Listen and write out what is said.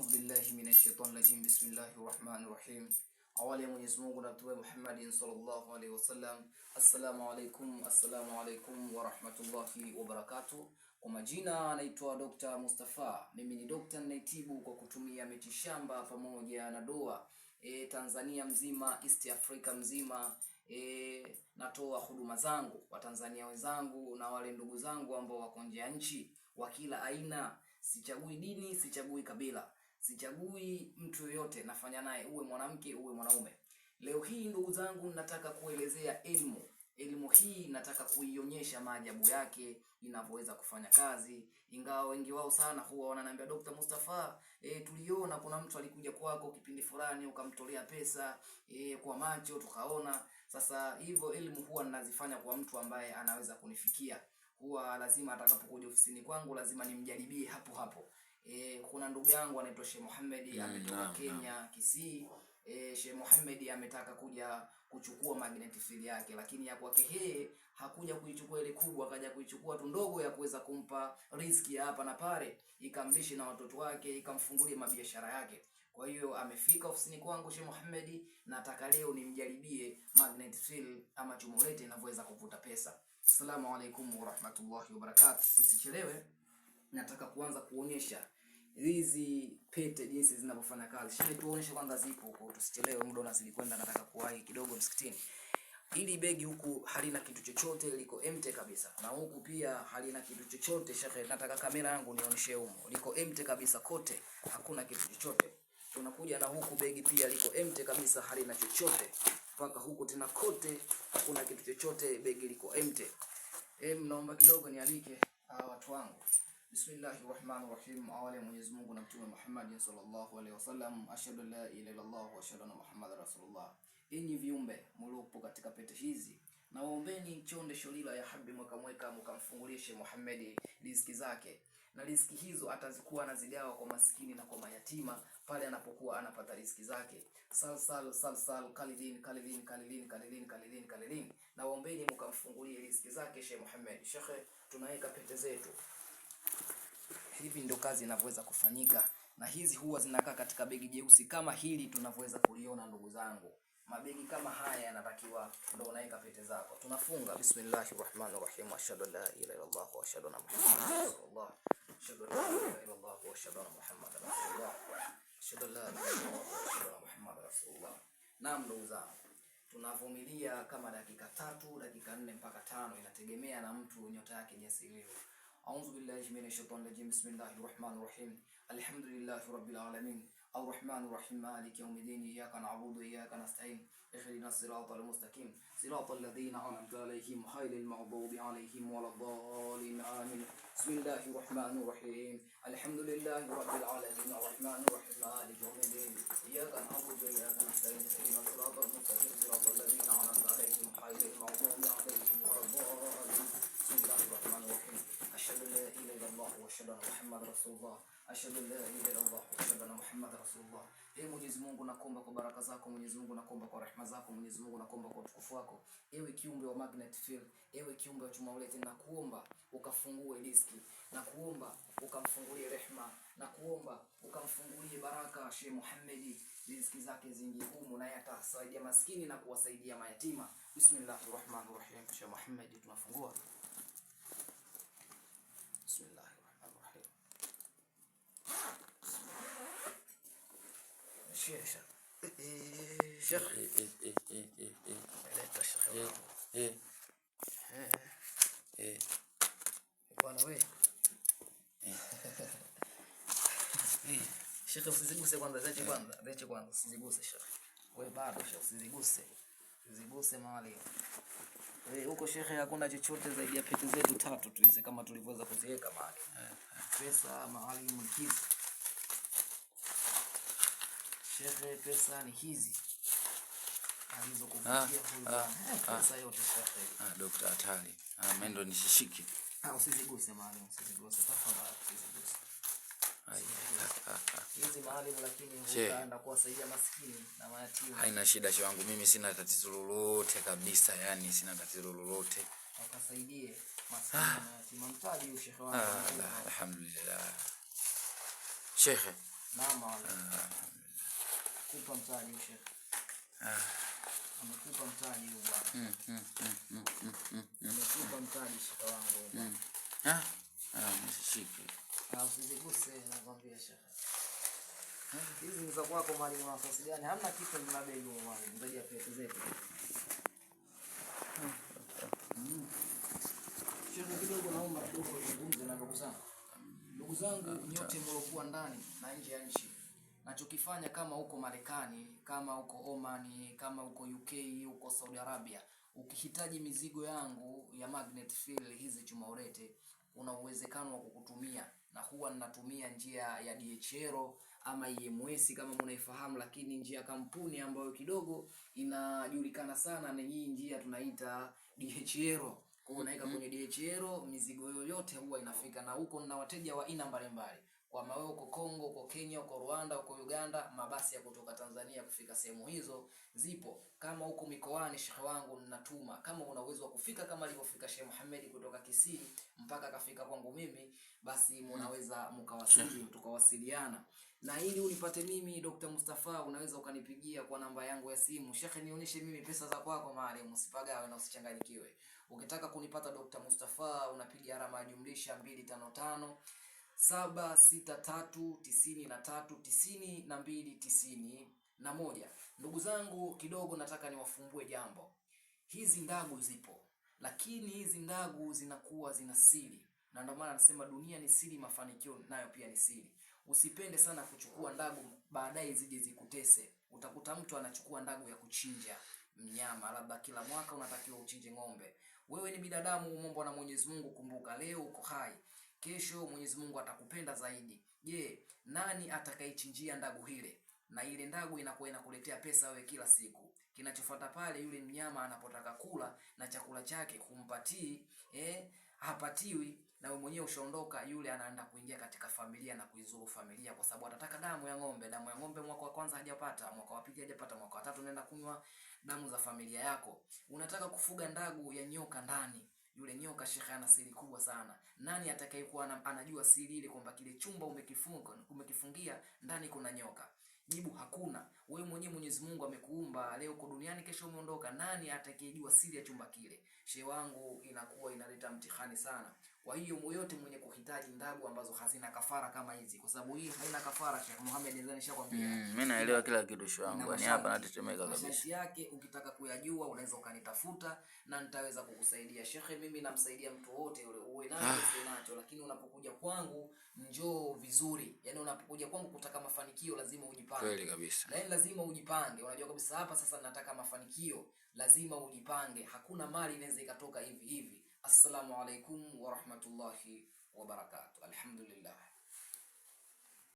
A'udhu billahi minash shaitani rajim. Bismillahir rahmanir rahim. Awali ya Mwenyezi Mungu na Mtume Muhammad sallallahu alaihi wasallam. Assalamu alaikum wa rahmatullahi wa barakatuh. Kwa majina naitwa Dr. Mustafa. Mimi ni dokta ninayetibu kwa kutumia miti shamba pamoja na doa. Tanzania mzima, East Africa mzima. Natoa huduma zangu wa Tanzania wenzangu na wale ndugu zangu ambao wako nje ya nchi wa kila aina. Sichagui dini, sichagui kabila, sichagui mtu yoyote, nafanya naye uwe mwanamke uwe mwanaume. Leo hii ndugu zangu, nataka kuelezea elimu hii nataka kuionyesha maajabu yake inavyoweza kufanya kazi. Ingawa wengi wao sana huwa wananiambia Dr. Mustafa, tuliona kuna mtu alikuja kwako kipindi fulani ukamtolea pesa kwa macho tukaona. Sasa hivyo elimu huwa ninazifanya kwa mtu ambaye anaweza kunifikia. Huwa lazima atakapokuja ofisini kwangu lazima nimjaribie hapo hapo. Kuna ndugu yangu anaitwa Sheikh Muhammad ametoka Kenya Kisii. Sheikh Muhammad ametaka kuja kuchukua magnet field yake, lakini ya kwake hakuja kuichukua ile kubwa, akaja kuichukua tu ndogo ya kuweza kumpa riziki hapa na pale, ikamlishe na watoto wake, ikamfungulia mabiashara yake. Kwa hiyo amefika ofisini kwangu Sheikh Muhammad, nataka leo nimjaribie magnet field ama chumolete inavyoweza kuvuta pesa. Assalamu alaikum wa rahmatullahi wa barakatuh. Tusichelewe, nataka kuanza kuonyesha hizi pete jinsi zinavyofanya kazi. Shida tuonyeshe kwanza zipo huko, tusichelewe, muda unazidi kwenda, nataka kuwahi kidogo msikitini. Hili begi huku halina kitu chochote, liko empty kabisa. Na huku pia halina kitu chochote. Shekhe, nataka kamera yangu nionyeshe huko. Liko empty kabisa kote, hakuna kitu chochote. Tunakuja na huku begi pia liko empty kabisa, halina chochote. Mpaka huku tena kote hakuna kitu chochote, begi liko empty. Naomba kidogo nialike watu wangu. Bismillahirrahmanirrahim. Awali Mwenyezi Mungu na Mtume Muhammad sallallahu alaihi wasallam. Ashhadu la ilaha illallah wa ashhadu anna Muhammadar rasulullah. Enyi viumbe mliopo katika pete hizi, na waombeni chonde sholila ya habi mkamweka mkamfungulishe Muhammad riziki zake, na riziki hizo atazikuwa anazigawa kwa maskini na kwa mayatima pale anapokuwa anapata riziki zake. Sal kalilin. Na waombeni mkamfungulie riziki zake Sheikh Muhammad. Sheikh, tunaweka pete zetu. Hivi ndio kazi inavyoweza kufanyika, na hizi huwa zinakaa katika begi jeusi kama hili tunavyoweza kuliona ndugu zangu. Mabegi kama haya yanatakiwa ndio unaweka pete zako. Tunafunga bismillahirrahmanirrahim. Ashhadu la ilaha illallah wa ashhadu anna Muhammadar rasulullah. Ashhadu la ilaha illallah wa ashhadu anna Muhammadar rasulullah. Ashhadu la ilaha illallah wa ashhadu anna Muhammadar rasulullah. Naam ndugu zangu, tunavumilia kama dakika 3, dakika 4 mpaka 5, inategemea na mtu nyota yake jinsi ilivyo. A'udhu billahi minash shaitani rajim. Bismillahir rahmanir rahim. Alhamdulillahi rabbil alamin. Arrahmanir rahim. Maliki yawmiddin. Iyyaka na'budu wa iyyaka nasta'in. Ihdinas siratal mustaqim. Siratal ladzina an'amta alaihim ghayril maghdubi alaihim waladdallin. Amin. Bismillahir rahmanir rahim. Alhamdulillahi rabbil alamin. Arrahmanir rahim. Maliki yawmiddin. Iyyaka na'budu wa iyyaka nasta'in. Ihdinas siratal mustaqim. Siratal ladzina an'amta alaihim ghayril maghdubi alaihim waladdallin. Bismillahir rahmanir rahim. Ashhadu la ilaha illallah wa ashhadu anna Muhammadar rasulullah. Ashhadu la ilaha illallah wa ashhadu anna Muhammadar rasulullah. Mwenyezi Mungu, nakuomba kwa baraka zako Mwenyezi Mungu, nakuomba kwa rehema zako Mwenyezi Mungu, nakuomba kwa utukufu wako, ewe kiumbe wa magnet field, ewe kiumbe wa chuma ulete, na kuomba ukafungue riziki, na kuomba ukamfungulie rehema, na kuomba ukamfungulie baraka Sheikh Muhammad, riziki zake zingi humu, na yatasaidia maskini na kuwasaidia mayatima. Bismillahirrahmanirrahim. Sheikh Muhammad tunafungua. Bismillahirrahmanirrahim. Sheikh bwana wewe. Sheikh, usiziguse kwanza, zache kwanza, usiziguse Sheikh. Wewe bado Sheikh, usiziguse mahali. Huko Sheikh hakuna chochote zaidi ya pete zetu 3 tu hizi kama tulivyoweza kuziweka mahali. Pesa mahali mkizi. Sheikh, pesa ni hizi. Alizo kuvutia pesa yote Sheikh. Dokta hatari. Mendo nishishiki. Usiziguse mahali, usiziguse tafadhali, usiziguse. Hizi mahali lakini utaenda kuwasaidia maskini na mayatima. Haina shida Sheikh wangu, mimi sina tatizo lolote kabisa, yani sina tatizo lolote. Akasaidie maskini na mayatima. Mtaji Sheikh wangu. Alhamdulillah. Sheikh, Naam. Kupa mtaji Sheikh. Amekupa mtaji huyu bwana. Amekupa mtaji Sheikh wangu. Msishike. Usiziguse nakwambia Sheikh. Hizi ni za kwako mwalimu, na nafasi gani? Hamna kitu ndani begi huko mwalimu. Zaidi ya pesa zetu. Sheikh, kidogo naomba kidogo uzungumze na ndugu zangu. Ndugu zangu nyote mlokuwa ndani na nje ya nchi. Nachokifanya kama huko Marekani, kama huko Oman, kama huko UK, huko Saudi Arabia, ukihitaji mizigo yangu ya magnet fill hizi chuma urete, una uwezekano wa kukutumia, na huwa ninatumia njia ya DHL ama EMS kama mnaifahamu, lakini njia kampuni ambayo kidogo inajulikana sana ni hii njia tunaita DHL. Kwa unaweka kwenye DHL mizigo yoyote huwa inafika, na huko na wateja wa aina mbalimbali. Kwa mawe uko Kongo, uko Kenya, uko Rwanda, uko Uganda, mabasi ya kutoka Tanzania kufika sehemu hizo zipo. Kama huko mikoani Sheikh wangu ninatuma. Kama una uwezo wa kufika kama alivyofika Sheikh Muhammad kutoka Kisii mpaka kafika kwangu mimi, basi mnaweza mkawasili tukawasiliana. Na ili unipate mimi Dr. Mustafa, unaweza ukanipigia kwa namba yangu ya simu. Sheikh, nionyeshe mimi pesa za kwako mahali, usipagawe na usichanganyikiwe. Ukitaka kunipata Dr. Mustafa unapiga alama ya jumlisha 255 763939291. Ndugu zangu, kidogo nataka niwafumbue jambo. Hizi ndagu zipo, lakini hizi ndagu zinakuwa zina siri, na ndio maana nasema dunia ni siri, mafanikio nayo pia ni siri. Usipende sana kuchukua ndagu baadaye zije zikutese. Utakuta mtu anachukua ndagu ya kuchinja mnyama, labda kila mwaka unatakiwa uchinje ng'ombe. Wewe ni binadamu, umeumbwa na Mwenyezi Mungu. Kumbuka leo uko hai, kesho Mwenyezi Mungu atakupenda zaidi. Je, nani atakayechinjia ndagu hile? Na ile ndagu inakuwa inakuletea pesa wewe kila siku. Kinachofuata pale, yule mnyama anapotaka kula na chakula chake humpatii, hapatiwi, na wewe mwenyewe ushaondoka, yule anaenda kuingia katika familia na kuizuru familia, kwa sababu atataka damu ya ng'ombe. Damu ya ng'ombe mwaka wa kwanza hajapata, mwaka wa pili hajapata, mwaka wa tatu unaenda kunywa damu za familia yako. Unataka kufuga ndagu ya nyoka ndani. Yule nyoka Sheikh ana siri kubwa sana. Nani atakayekuwa anajua siri ile, kwamba kile chumba umekifungia ndani kuna nyoka? Jibu, hakuna. Wewe mwenyewe Mwenyezi Mungu amekuumba, leo uko duniani, kesho umeondoka. Nani atakayejua siri ya chumba kile? Shehe wangu, inakuwa inaleta mtihani sana. Kwa hiyo yote mwenye kuhitaji ndagu ambazo hazina kafara kama hizi, kwa sababu hii haina kafara Sheikh Muhammad, nadhani nishakwambia. Mimi naelewa kila kitu shehe wangu. Ni hapa natetemeka kabisa. Masharti yake ukitaka kuyajua unaweza ukanitafuta na nitaweza kukusaidia. Sheikh, mimi namsaidia mtu wote yule, uwe nacho, lakini unapokuja kwangu njoo vizuri. Yaani unapokuja kwangu kutaka mafanikio lazima ujipange. Kweli kabisa. Na lazima ujipange. Unajua kabisa hapa sasa nataka mafanikio, lazima ujipange. Hakuna mali inaweza ikatoka hivi hivi. Assalamu alaikum wa rahmatullahi wa barakatuh. Alhamdulillah.